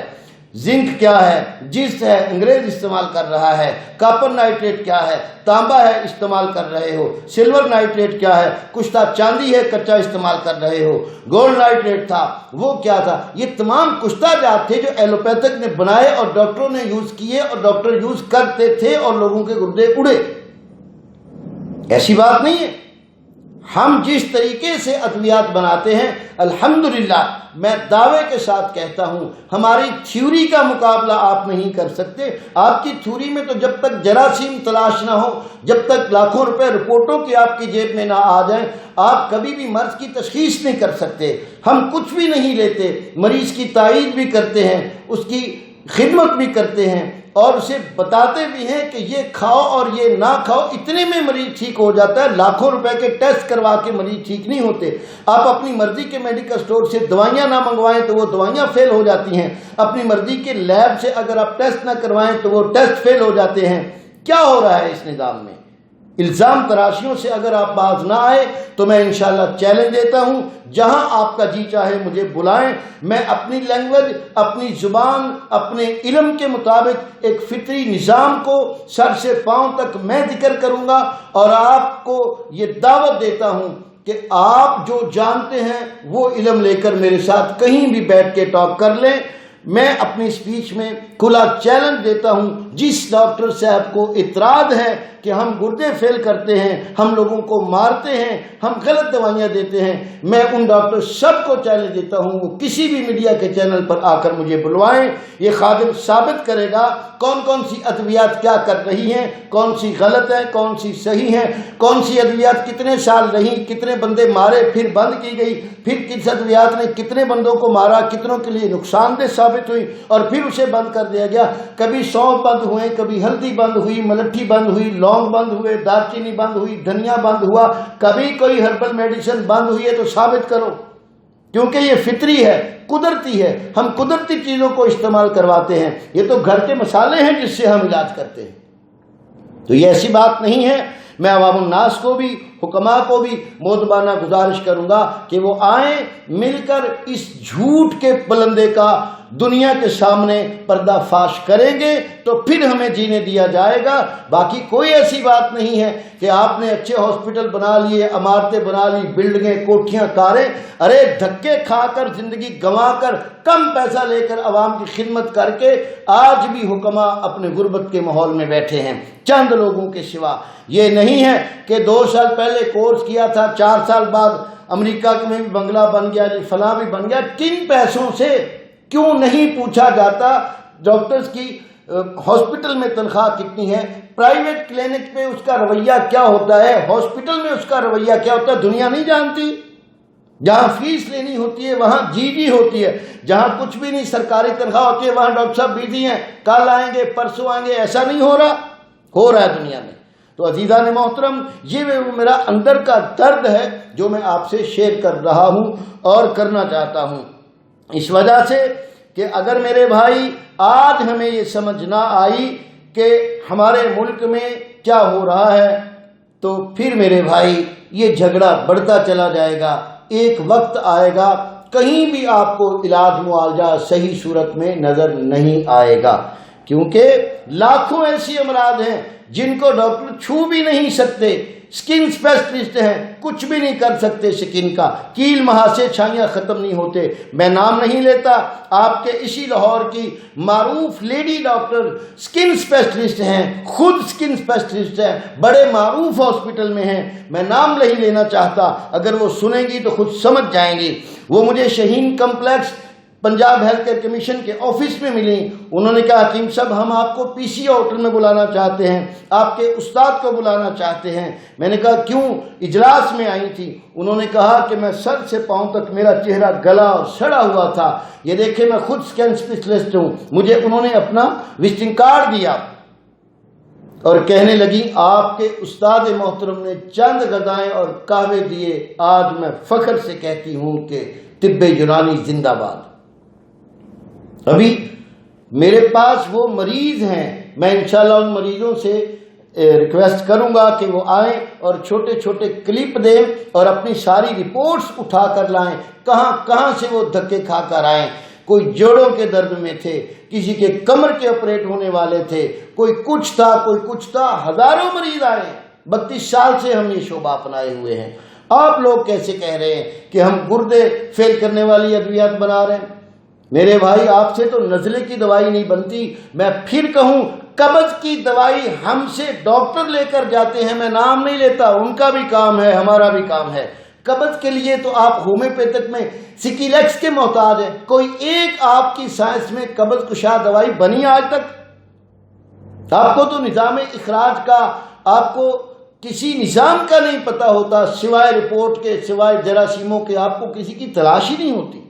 زنک کیا ہے؟ جست ہے، انگریز استعمال کر رہا ہے. کاپر نائٹریٹ کیا ہے؟ تانبا ہے، استعمال کر رہے ہو. سلور نائٹریٹ کیا ہے؟ کشتہ چاندی ہے، کچا استعمال کر رہے ہو. گولڈ نائٹریٹ تھا، وہ کیا تھا؟ یہ تمام کشتہ جات تھے جو ایلوپیتھک نے بنائے اور ڈاکٹروں نے یوز کیے اور ڈاکٹر یوز کرتے تھے اور لوگوں کے گردے اڑے. ایسی بات نہیں ہے. ہم جس طریقے سے ادویات بناتے ہیں الحمدللہ میں دعوے کے ساتھ کہتا ہوں ہماری تھیوری کا مقابلہ آپ نہیں کر سکتے. آپ کی تھیوری میں تو جب تک جراثیم تلاش نہ ہو، جب تک لاکھوں روپے رپورٹوں کی آپ کی جیب میں نہ آ جائیں، آپ کبھی بھی مرض کی تشخیص نہیں کر سکتے. ہم کچھ بھی نہیں لیتے، مریض کی تائید بھی کرتے ہیں، اس کی خدمت بھی کرتے ہیں اور اسے بتاتے بھی ہیں کہ یہ کھاؤ اور یہ نہ کھاؤ. اتنے میں مریض ٹھیک ہو جاتا ہے. لاکھوں روپے کے ٹیسٹ کروا کے مریض ٹھیک نہیں ہوتے. آپ اپنی مرضی کے میڈیکل سٹور سے دوائیاں نہ منگوائیں تو وہ دوائیاں فیل ہو جاتی ہیں. اپنی مرضی کے لیب سے اگر آپ ٹیسٹ نہ کروائیں تو وہ ٹیسٹ فیل ہو جاتے ہیں. کیا ہو رہا ہے اس نظام میں؟ الزام تراشیوں سے اگر آپ باز نہ آئے تو میں انشاءاللہ چیلنج دیتا ہوں، جہاں آپ کا جی چاہے مجھے بلائیں. میں اپنی لینگویج، اپنی زبان، اپنے علم کے مطابق ایک فطری نظام کو سر سے پاؤں تک میں ذکر کروں گا اور آپ کو یہ دعوت دیتا ہوں کہ آپ جو جانتے ہیں وہ علم لے کر میرے ساتھ کہیں بھی بیٹھ کے ٹاک کر لیں. میں اپنی سپیچ میں کھلا چیلنج دیتا ہوں، جس ڈاکٹر صاحب کو اعتراض ہے کہ ہم گردے فیل کرتے ہیں، ہم لوگوں کو مارتے ہیں، ہم غلط دوائیاں دیتے ہیں، میں ان ڈاکٹر سب کو چیلنج دیتا ہوں وہ کسی بھی میڈیا کے چینل پر آ کر مجھے بلوائیں. یہ خادم ثابت کرے گا کون کون سی ادویات کیا کر رہی ہیں، کون سی غلط ہیں، کون سی صحیح ہیں، کون سی ادویات کتنے سال رہی، کتنے بندے مارے پھر بند کی گئی، پھر کس ادویات نے کتنے بندوں کو مارا، کتنوں کے لیے نقصان دہ ثابت ہوئی اور پھر اسے بند کر دیا گیا. کبھی سونف بند ہوئے، کبھی ہلدی بند ہوئی، ملٹھی بند ہوئی، لونگ بند ہوئے، دار چینی بند ہوئی، دھنیا بند ہوا، کبھی کوئی ہربل میڈیسن بند ہوئی ہے تو ثابت کرو. کیونکہ یہ فطری ہے، قدرتی ہے. ہم قدرتی چیزوں کو استعمال کرواتے ہیں. یہ تو گھر کے مسالے ہیں جس سے ہم علاج کرتے ہیں. تو یہ ایسی بات نہیں ہے. میں عوام الناس کو بھی، حکماء کو بھی مؤدبانہ گزارش کروں گا کہ وہ آئیں، مل کر اس جھوٹ کے پلندے کا دنیا کے سامنے پردہ فاش کریں گے تو پھر ہمیں جینے دیا جائے گا. باقی کوئی ایسی بات نہیں ہے کہ آپ نے اچھے ہاسپٹل بنا لیے، عمارتیں بنا لی، بلڈنگیں، کوٹھیاں، کاریں. ارے دھکے کھا کر، زندگی گنوا کر، کم پیسہ لے کر عوام کی خدمت کر کے آج بھی حکماء اپنے غربت کے ماحول میں بیٹھے ہیں، چند لوگوں کے سوا. یہ نہیں ہے کہ 2 سال پہلے کورس کیا تھا، 4 سال بعد امریکہ میں بھی بنگلہ بن گیا، فلاں بھی بن گیا. کن پیسوں سے؟ کیوں نہیں پوچھا جاتا ڈاکٹرز کی ہاسپٹل میں تنخواہ کتنی ہے، پرائیویٹ کلینک میں اس کا رویہ کیا ہوتا ہے، ہاسپٹل میں اس کا رویہ کیا ہوتا ہے؟ دنیا نہیں جانتی. جہاں فیس لینی ہوتی ہے وہاں جی ہوتی ہے، جہاں کچھ بھی نہیں سرکاری تنخواہ ہوتی ہے وہاں ڈاکٹر صاحب بزی ہیں، کل آئیں گے پرسوں آئیں گے، ایسا نہیں ہو رہا ہے دنیا میں۔ تو عزیزان محترم، یہ میرا اندر کا درد ہے جو میں آپ سے شیئر کر رہا ہوں اور کرنا چاہتا ہوں، اس وجہ سے کہ اگر میرے بھائی آج ہمیں یہ سمجھ نہ آئی کہ ہمارے ملک میں کیا ہو رہا ہے تو پھر میرے بھائی یہ جھگڑا بڑھتا چلا جائے گا۔ ایک وقت آئے گا کہیں بھی آپ کو علاج معالجہ صحیح صورت میں نظر نہیں آئے گا، کیونکہ لاکھوں ایسی امراض ہیں جن کو ڈاکٹر چھو بھی نہیں سکتے، سکن اسپیشلسٹ ہیں کچھ بھی نہیں کر سکتے، سکن کا کیل مہاسے چھائیاں ختم نہیں ہوتے۔ میں نام نہیں لیتا، آپ کے اسی لاہور کی معروف لیڈی ڈاکٹر سکن اسپیشلسٹ ہیں، خود سکن اسپیشلسٹ ہیں، بڑے معروف ہاسپٹل میں ہیں، میں نام نہیں لینا چاہتا، اگر وہ سنیں گی تو خود سمجھ جائیں گی۔ وہ مجھے Shaheen complex Punjab health care commission کے آفس میں ملی، انہوں نے کہا حکیم صاحب ہم آپ کو پی سی ہوٹل میں بلانا چاہتے ہیں، آپ کے استاد کو بلانا چاہتے ہیں۔ میں نے کہا کیوں؟ اجلاس میں آئی تھی۔ انہوں نے کہا کہ میں سر سے پاؤں تک میرا چہرہ گلا اور سڑا ہوا تھا، یہ دیکھیں میں خود سکن اسپیشلسٹ ہوں۔ مجھے انہوں نے اپنا وزٹنگ کارڈ دیا اور کہنے لگی آپ کے استاد محترم نے چند غذائیں اور قہوے دیے، آج میں فخر سے کہتی ہوں کہ طب یونانی زندہ باد۔ ابھی میرے پاس وہ مریض ہیں، میں انشاءاللہ ان مریضوں سے ریکویسٹ کروں گا کہ وہ آئیں اور چھوٹے چھوٹے کلپ دیں اور اپنی ساری رپورٹس اٹھا کر لائیں، کہاں کہاں سے وہ دھکے کھا کر آئیں۔ کوئی جوڑوں کے درد میں تھے، کسی کے کمر کے آپریٹ ہونے والے تھے، کوئی کچھ تھا کوئی کچھ تھا، ہزاروں مریض آئے ہیں۔ 32 سال سے ہم یہ شعبہ اپنائے ہوئے ہیں۔ آپ لوگ کیسے کہہ رہے ہیں کہ ہم گردے فیل کرنے والی ادویات بنا رہے ہیں؟ میرے بھائی آپ سے تو نزلے کی دوائی نہیں بنتی، میں پھر کہوں قبض کی دوائی ہم سے ڈاکٹر لے کر جاتے ہیں، میں نام نہیں لیتا، ان کا بھی کام ہے ہمارا بھی کام ہے۔ قبض کے لیے تو آپ ہومیوپیتھک میں سکیلیکس کے محتاج ہیں، کوئی ایک آپ کی سائنس میں قبض کشا دوائی بنی آج تک؟ آپ کو تو نظام اخراج کا، آپ کو کسی نظام کا نہیں پتا ہوتا، سوائے رپورٹ کے، سوائے جراثیموں کے آپ کو کسی کی تلاش ہی نہیں ہوتی۔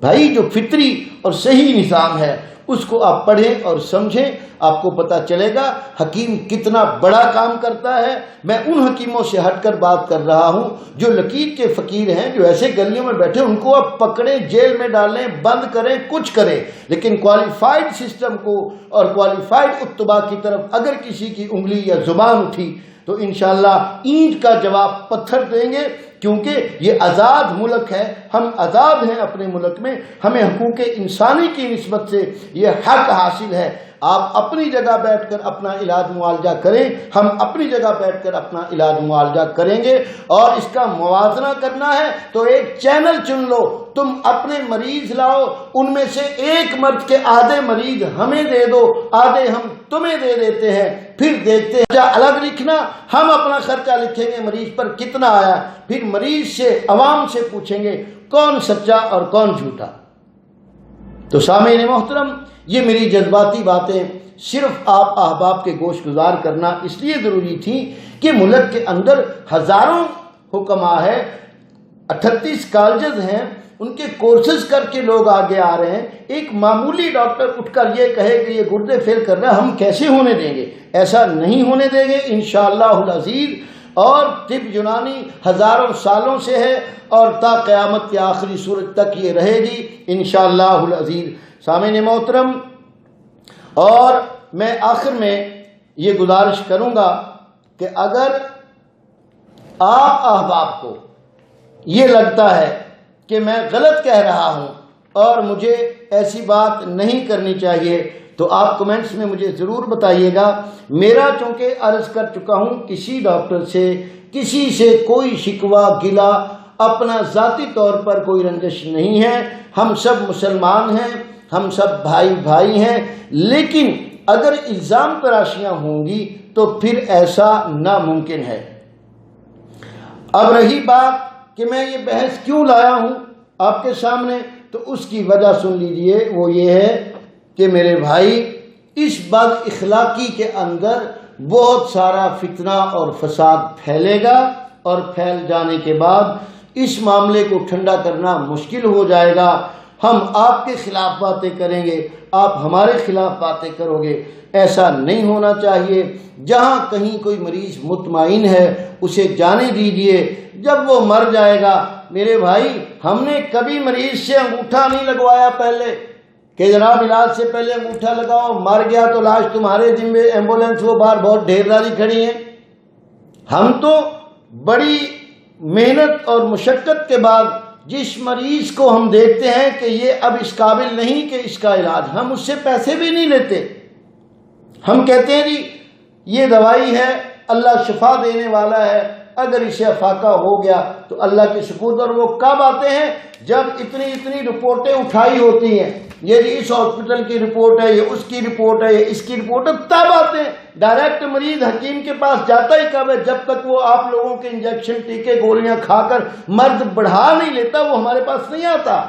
بھائی جو فطری اور صحیح نظام ہے اس کو آپ پڑھیں اور سمجھیں، آپ کو پتا چلے گا حکیم کتنا بڑا کام کرتا ہے۔ میں ان حکیموں سے ہٹ کر بات کر رہا ہوں جو لکیر کے فقیر ہیں، جو ایسے گلیوں میں بیٹھے، ان کو آپ پکڑیں، جیل میں ڈالیں، بند کریں، کچھ کریں، لیکن کوالیفائڈ سسٹم کو اور کوالیفائڈ اتباع کی طرف اگر کسی کی انگلی یا زبان اٹھی تو انشاءاللہ اینٹ کا جواب پتھر دیں گے، کیونکہ یہ آزاد ملک ہے، ہم آزاد ہیں اپنے ملک میں، ہمیں حقوق انسانی کی نسبت سے یہ حق حاصل ہے۔ آپ اپنی جگہ بیٹھ کر اپنا علاج معالجہ کریں، ہم اپنی جگہ بیٹھ کر اپنا علاج معالجہ کریں گے، اور اس کا موازنہ کرنا ہے تو ایک چینل چن لو، تم اپنے مریض لاؤ، ان میں سے ایک مرد کے آدھے مریض ہمیں دے دو، آدھے ہم تمہیں دے دیتے ہیں، پھر دیکھتے ہیں خرچہ الگ لکھنا، ہم اپنا خرچہ لکھیں گے مریض پر کتنا آیا، پھر مریض سے، عوام سے پوچھیں گے کون سچا اور کون جھوٹا۔ تو سامعین محترم، یہ میری جذباتی باتیں صرف آپ احباب کے گوش گزار کرنا اس لیے ضروری تھی کہ ملک کے اندر ہزاروں حکما ہے، 38 کالجز ہیں، ان کے کورسز کر کے لوگ آگے آ رہے ہیں۔ ایک معمولی ڈاکٹر اٹھ کر یہ کہے کہ یہ گردے فیل کر رہا ہے، ہم کیسے ہونے دیں گے؟ ایسا نہیں ہونے دیں گے انشاءاللہ العزیز۔ اور طب یونانی ہزاروں سالوں سے ہے اور تا قیامت کے آخری سورج تک یہ رہے گی انشاءاللہ العزیز۔ سامعین محترم، اور میں آخر میں یہ گزارش کروں گا کہ اگر آپ احباب کو یہ لگتا ہے کہ میں غلط کہہ رہا ہوں اور مجھے ایسی بات نہیں کرنی چاہیے تو آپ کمنٹس میں مجھے ضرور بتائیے گا۔ میرا چونکہ عرض کر چکا ہوں کسی ڈاکٹر سے کسی سے کوئی شکوہ گلا، اپنا ذاتی طور پر کوئی رنجش نہیں ہے، ہم سب مسلمان ہیں، ہم سب بھائی بھائی ہیں، لیکن اگر الزام تراشیاں ہوں گی تو پھر ایسا ناممکن ہے۔ اب رہی بات کہ میں یہ بحث کیوں لایا ہوں آپ کے سامنے، تو اس کی وجہ سن لیجئے، وہ یہ ہے کہ میرے بھائی اس بد اخلاقی کے اندر بہت سارا فتنہ اور فساد پھیلے گا، اور پھیل جانے کے بعد اس معاملے کو ٹھنڈا کرنا مشکل ہو جائے گا۔ ہم آپ کے خلاف باتیں کریں گے، آپ ہمارے خلاف باتیں کرو گے، ایسا نہیں ہونا چاہیے۔ جہاں کہیں کوئی مریض مطمئن ہے اسے جانے دیجیے، جب وہ مر جائے گا۔ میرے بھائی، ہم نے کبھی مریض سے انگوٹھا نہیں لگوایا پہلے کہ جناب علاج سے پہلے انگوٹھا لگاؤ، مر گیا تو لاش تمہارے ذمہ، ایمبولینس وہ باہر بہت ڈھیر ساری کھڑی ہیں۔ ہم تو بڑی محنت اور مشقت کے بعد جس مریض کو ہم دیکھتے ہیں کہ یہ اب اس قابل نہیں کہ اس کا علاج، ہم اس سے پیسے بھی نہیں لیتے۔ ہم کہتے ہیں جی یہ دوائی ہے، اللہ شفا دینے والا ہے، اگر اسے افاقہ ہو گیا تو اللہ کے سپرد۔ اور وہ کب آتے ہیں؟ جب اتنی رپورٹیں اٹھائی ہوتی ہیں، یہ جی اس ہاسپٹل کی رپورٹ ہے، یہ اس کی رپورٹ ہے، یہ اس کی رپورٹ ہے، تب آتے ہیں۔ ڈائریکٹ مریض حکیم کے پاس جاتا ہی کب ہے؟ جب تک وہ آپ لوگوں کے انجیکشن، ٹیکے، گولیاں کھا کر مرض بڑھا نہیں لیتا، وہ ہمارے پاس نہیں آتا۔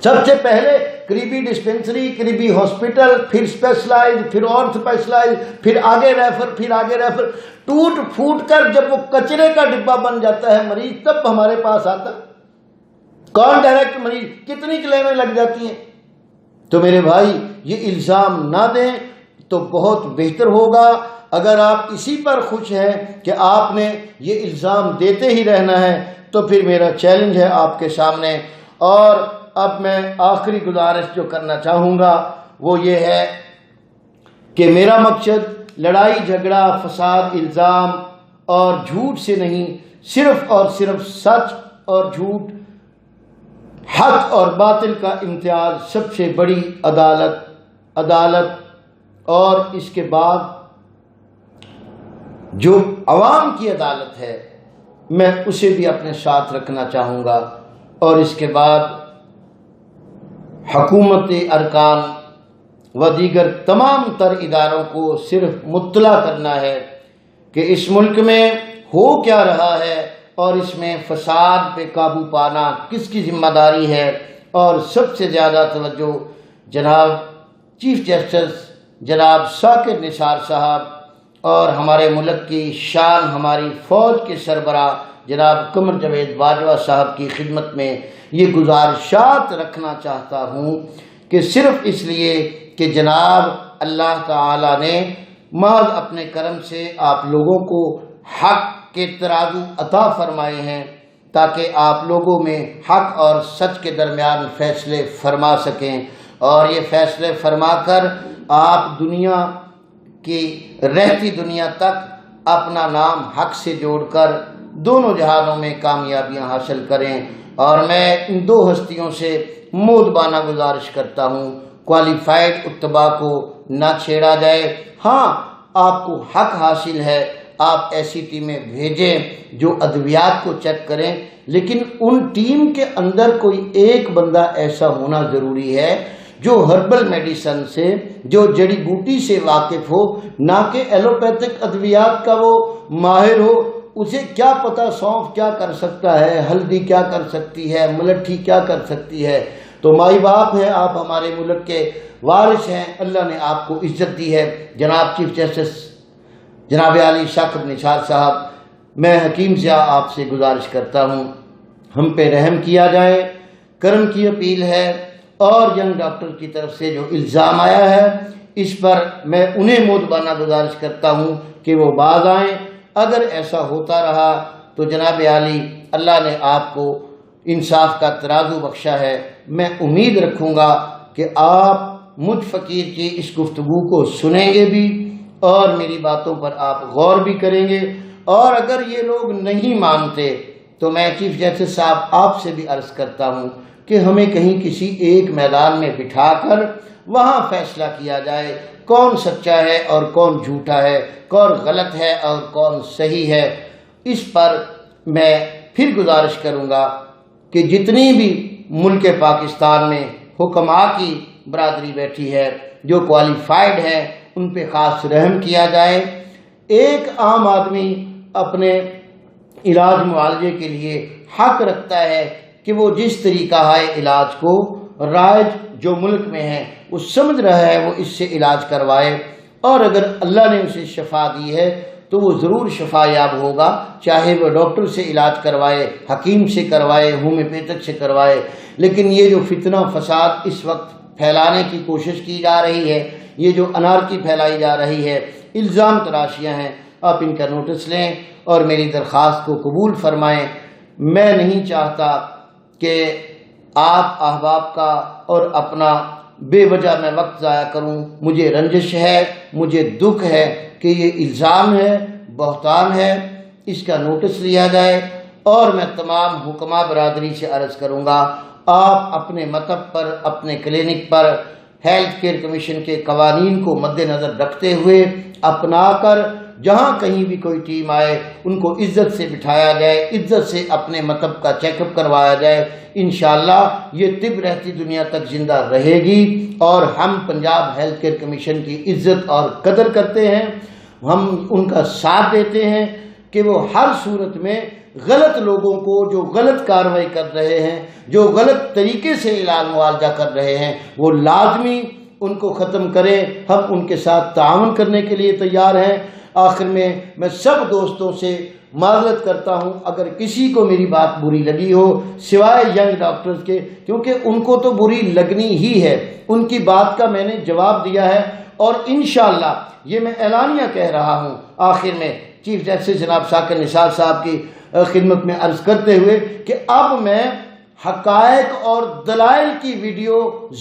سب سے پہلے قریبی ڈسپنسری، قریبی ہاسپٹل، پھر اسپیشلائز، پھر اور اسپیشلائز، پھر آگے ریفر، ٹوٹ پھوٹ کر جب وہ کچرے کا ڈبہ بن جاتا ہے مریض، تب ہمارے پاس آتا۔ کون ڈائریکٹ مریض؟ کتنی کلیمیں لگ جاتی ہیں۔ تو میرے بھائی یہ الزام نہ دیں تو بہت بہتر ہوگا۔ اگر آپ اسی پر خوش ہیں کہ آپ نے یہ الزام دیتے ہی رہنا ہے تو پھر میرا چیلنج ہے آپ کے سامنے۔ اور اب میں آخری گزارش جو کرنا چاہوں گا وہ یہ ہے کہ میرا مقصد لڑائی جھگڑا، فساد، الزام اور جھوٹ سے نہیں، صرف اور صرف سچ اور جھوٹ، حق اور باطل کا امتیاز، سب سے بڑی عدالت اور اس کے بعد جو عوام کی عدالت ہے میں اسے بھی اپنے ساتھ رکھنا چاہوں گا۔ اور اس کے بعد حکومت ارکان و دیگر تمام تر اداروں کو صرف مطلع کرنا ہے کہ اس ملک میں ہو کیا رہا ہے اور اس میں فساد پہ قابو پانا کس کی ذمہ داری ہے۔ اور سب سے زیادہ توجہ جناب چیف جسٹس جناب ثاقب نثار صاحب اور ہمارے ملک کی شان، ہماری فوج کے سربراہ جناب قمر جاوید باجوہ صاحب کی خدمت میں یہ گزارشات رکھنا چاہتا ہوں کہ صرف اس لیے کہ جناب اللہ تعالی نے محض اپنے کرم سے آپ لوگوں کو حق کے ترازو عطا فرمائے ہیں تاکہ آپ لوگوں میں حق اور سچ کے درمیان فیصلے فرما سکیں، اور یہ فیصلے فرما کر آپ دنیا کی رہتی دنیا تک اپنا نام حق سے جوڑ کر دونوں جہانوں میں کامیابیاں حاصل کریں۔ اور میں ان دو ہستیوں سے مودبانہ گزارش کرتا ہوں، کوالیفائڈ اتباع کو نہ چھیڑا جائے۔ ہاں آپ کو حق حاصل ہے، آپ ایسی ٹیمیں بھیجیں جو ادویات کو چیک کریں، لیکن ان ٹیم کے اندر کوئی ایک بندہ ایسا ہونا ضروری ہے جو ہربل میڈیسن سے، جو جڑی بوٹی سے واقف ہو، نہ کہ ایلوپیتھک ادویات کا وہ ماہر ہو۔ اسے کیا پتہ سونف کیا کر سکتا ہے، ہلدی کیا کر سکتی ہے، ملٹھی کیا کر سکتی ہے۔ تو مائی باپ ہیں، آپ ہمارے ملک کے وارث ہیں، اللہ نے آپ کو عزت دی ہے۔ جناب چیف جسٹس جناب علی ثاقب نثار صاحب، میں حکیم ضیاء آپ سے گزارش کرتا ہوں ہم پہ رحم کیا جائے، کرم کی اپیل ہے۔ اور ینگ ڈاکٹر کی طرف سے جو الزام آیا ہے اس پر میں انہیں مودبانہ گزارش کرتا ہوں کہ وہ باز آئیں۔ اگر ایسا ہوتا رہا تو جناب عالی، اللہ نے آپ کو انصاف کا ترازو بخشا ہے، میں امید رکھوں گا کہ آپ مجھ فقیر کی اس گفتگو کو سنیں گے بھی اور میری باتوں پر آپ غور بھی کریں گے۔ اور اگر یہ لوگ نہیں مانتے تو میں چیف جسٹس صاحب آپ سے بھی عرض کرتا ہوں کہ ہمیں کہیں کسی ایک میدان میں بٹھا کر وہاں فیصلہ کیا جائے کون سچا ہے اور کون جھوٹا ہے، کون غلط ہے اور کون صحیح ہے۔ اس پر میں پھر گزارش کروں گا کہ جتنی بھی ملک پاکستان میں حکماء کی برادری بیٹھی ہے جو کوالیفائڈ ہے ان پہ خاص رحم کیا جائے۔ ایک عام آدمی اپنے علاج معالجے کے لیے حق رکھتا ہے کہ وہ جس طریقہ ہے علاج کو رائج جو ملک میں ہے وہ سمجھ رہا ہے وہ اس سے علاج کروائے، اور اگر اللہ نے اسے شفا دی ہے تو وہ ضرور شفا یاب ہوگا، چاہے وہ ڈاکٹر سے علاج کروائے، حکیم سے کروائے، ہومیوپیتھک سے کروائے۔ لیکن یہ جو فتنہ فساد اس وقت پھیلانے کی کوشش کی جا رہی ہے، یہ جو انارکی پھیلائی جا رہی ہے، الزام تراشیاں ہیں، آپ ان کا نوٹس لیں اور میری درخواست کو قبول فرمائیں۔ میں نہیں چاہتا کہ آپ احباب کا اور اپنا بے وجہ میں وقت ضائع کروں۔ مجھے رنجش ہے، مجھے دکھ ہے کہ یہ الزام ہے، بہتان ہے، اس کا نوٹس لیا جائے۔ اور میں تمام حکماء برادری سے عرض کروں گا، آپ اپنے مطب پر، اپنے کلینک پر ہیلتھ کیئر کمیشن کے قوانین کو مد نظر رکھتے ہوئے اپنا کر جہاں کہیں بھی کوئی ٹیم آئے ان کو عزت سے بٹھایا جائے، عزت سے اپنے مطب کا چیک اپ کروایا جائے۔ انشاءاللہ یہ طب رہتی دنیا تک زندہ رہے گی، اور ہم پنجاب ہیلتھ کیئر کمیشن کی عزت اور قدر کرتے ہیں، ہم ان کا ساتھ دیتے ہیں کہ وہ ہر صورت میں غلط لوگوں کو جو غلط کارروائی کر رہے ہیں، جو غلط طریقے سے علاج معالجہ کر رہے ہیں، وہ لازمی ان کو ختم کریں۔ ہم ان کے ساتھ تعاون کرنے کے لیے تیار ہیں۔ آخر میں سب دوستوں سے معذرت کرتا ہوں اگر کسی کو میری بات بری لگی ہو، سوائے ینگ ڈاکٹرز کے، کیونکہ ان کو تو بری لگنی ہی ہے۔ ان کی بات کا میں نے جواب دیا ہے، اور انشاءاللہ یہ میں اعلانیہ کہہ رہا ہوں آخر میں چیف جسٹس جناب ثاقب نثار صاحب کی خدمت میں عرض کرتے ہوئے کہ اب میں حقائق اور دلائل کی ویڈیو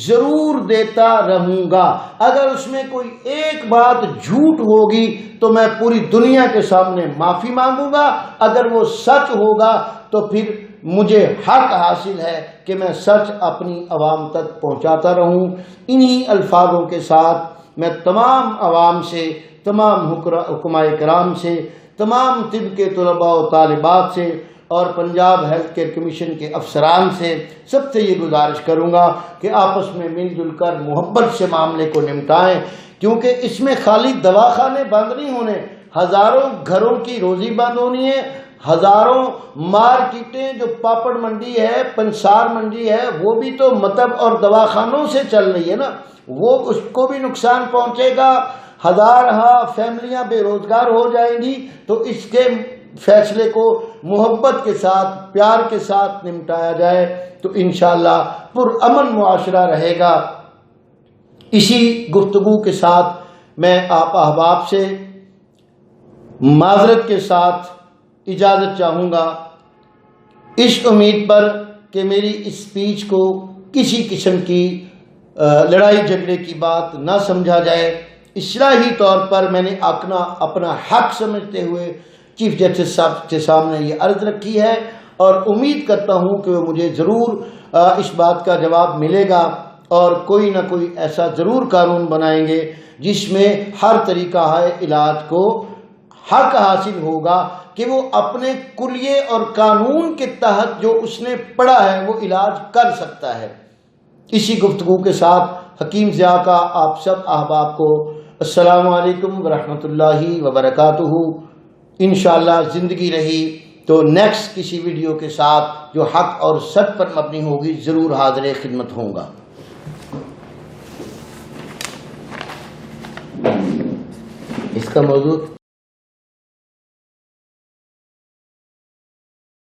ضرور دیتا رہوں گا۔ اگر اس میں کوئی ایک بات جھوٹ ہوگی تو میں پوری دنیا کے سامنے معافی مانگوں گا، اگر وہ سچ ہوگا تو پھر مجھے حق حاصل ہے کہ میں سچ اپنی عوام تک پہنچاتا رہوں۔ انہی الفاظوں کے ساتھ میں تمام عوام سے، تمام حکماء کرام سے، تمام طب کے طلباء و طالبات سے اور پنجاب ہیلتھ کیئر کمیشن کے افسران سے سب سے یہ گزارش کروں گا کہ آپس میں مل جل کر محبت سے معاملے کو نمٹائیں، کیونکہ اس میں خالی دواخانے بند نہیں ہونے، ہزاروں گھروں کی روزی بند ہونی ہے، ہزاروں مارکیٹیں جو پاپڑ منڈی ہے، پنسار منڈی ہے، وہ بھی تو مطب اور دواخانوں سے چل رہی ہے نا، وہ اس کو بھی نقصان پہنچے گا، ہزارہا فیملیاں بے روزگار ہو جائیں گی۔ تو اس کے فیصلے کو محبت کے ساتھ، پیار کے ساتھ نمٹایا جائے تو انشاءاللہ پرامن معاشرہ رہے گا۔ اسی گفتگو کے ساتھ میں آپ احباب سے معذرت کے ساتھ اجازت چاہوں گا، اس امید پر کہ میری اس سپیچ کو کسی قسم کی لڑائی جھگڑے کی بات نہ سمجھا جائے۔ اصلاحی طور پر میں نے اپنا حق سمجھتے ہوئے چیف جسٹس صاحب کے سامنے یہ عرض رکھی ہے، اور امید کرتا ہوں کہ وہ مجھے ضرور اس بات کا جواب ملے گا، اور کوئی نہ کوئی ایسا ضرور قانون بنائیں گے جس میں ہر طریقہ ہے علاج کو حق حاصل ہوگا کہ وہ اپنے کلیے اور قانون کے تحت جو اس نے پڑھا ہے وہ علاج کر سکتا ہے۔ اسی گفتگو کے ساتھ حکیم ضیاء کا آپ سب احباب کو السلام علیکم ورحمۃ اللہ وبرکاتہ۔ انشاءاللہ زندگی رہی تو نیکسٹ کسی ویڈیو کے ساتھ جو حق اور سچ پر مبنی ہوگی ضرور حاضر خدمت ہوں گا۔ اس کا موضوع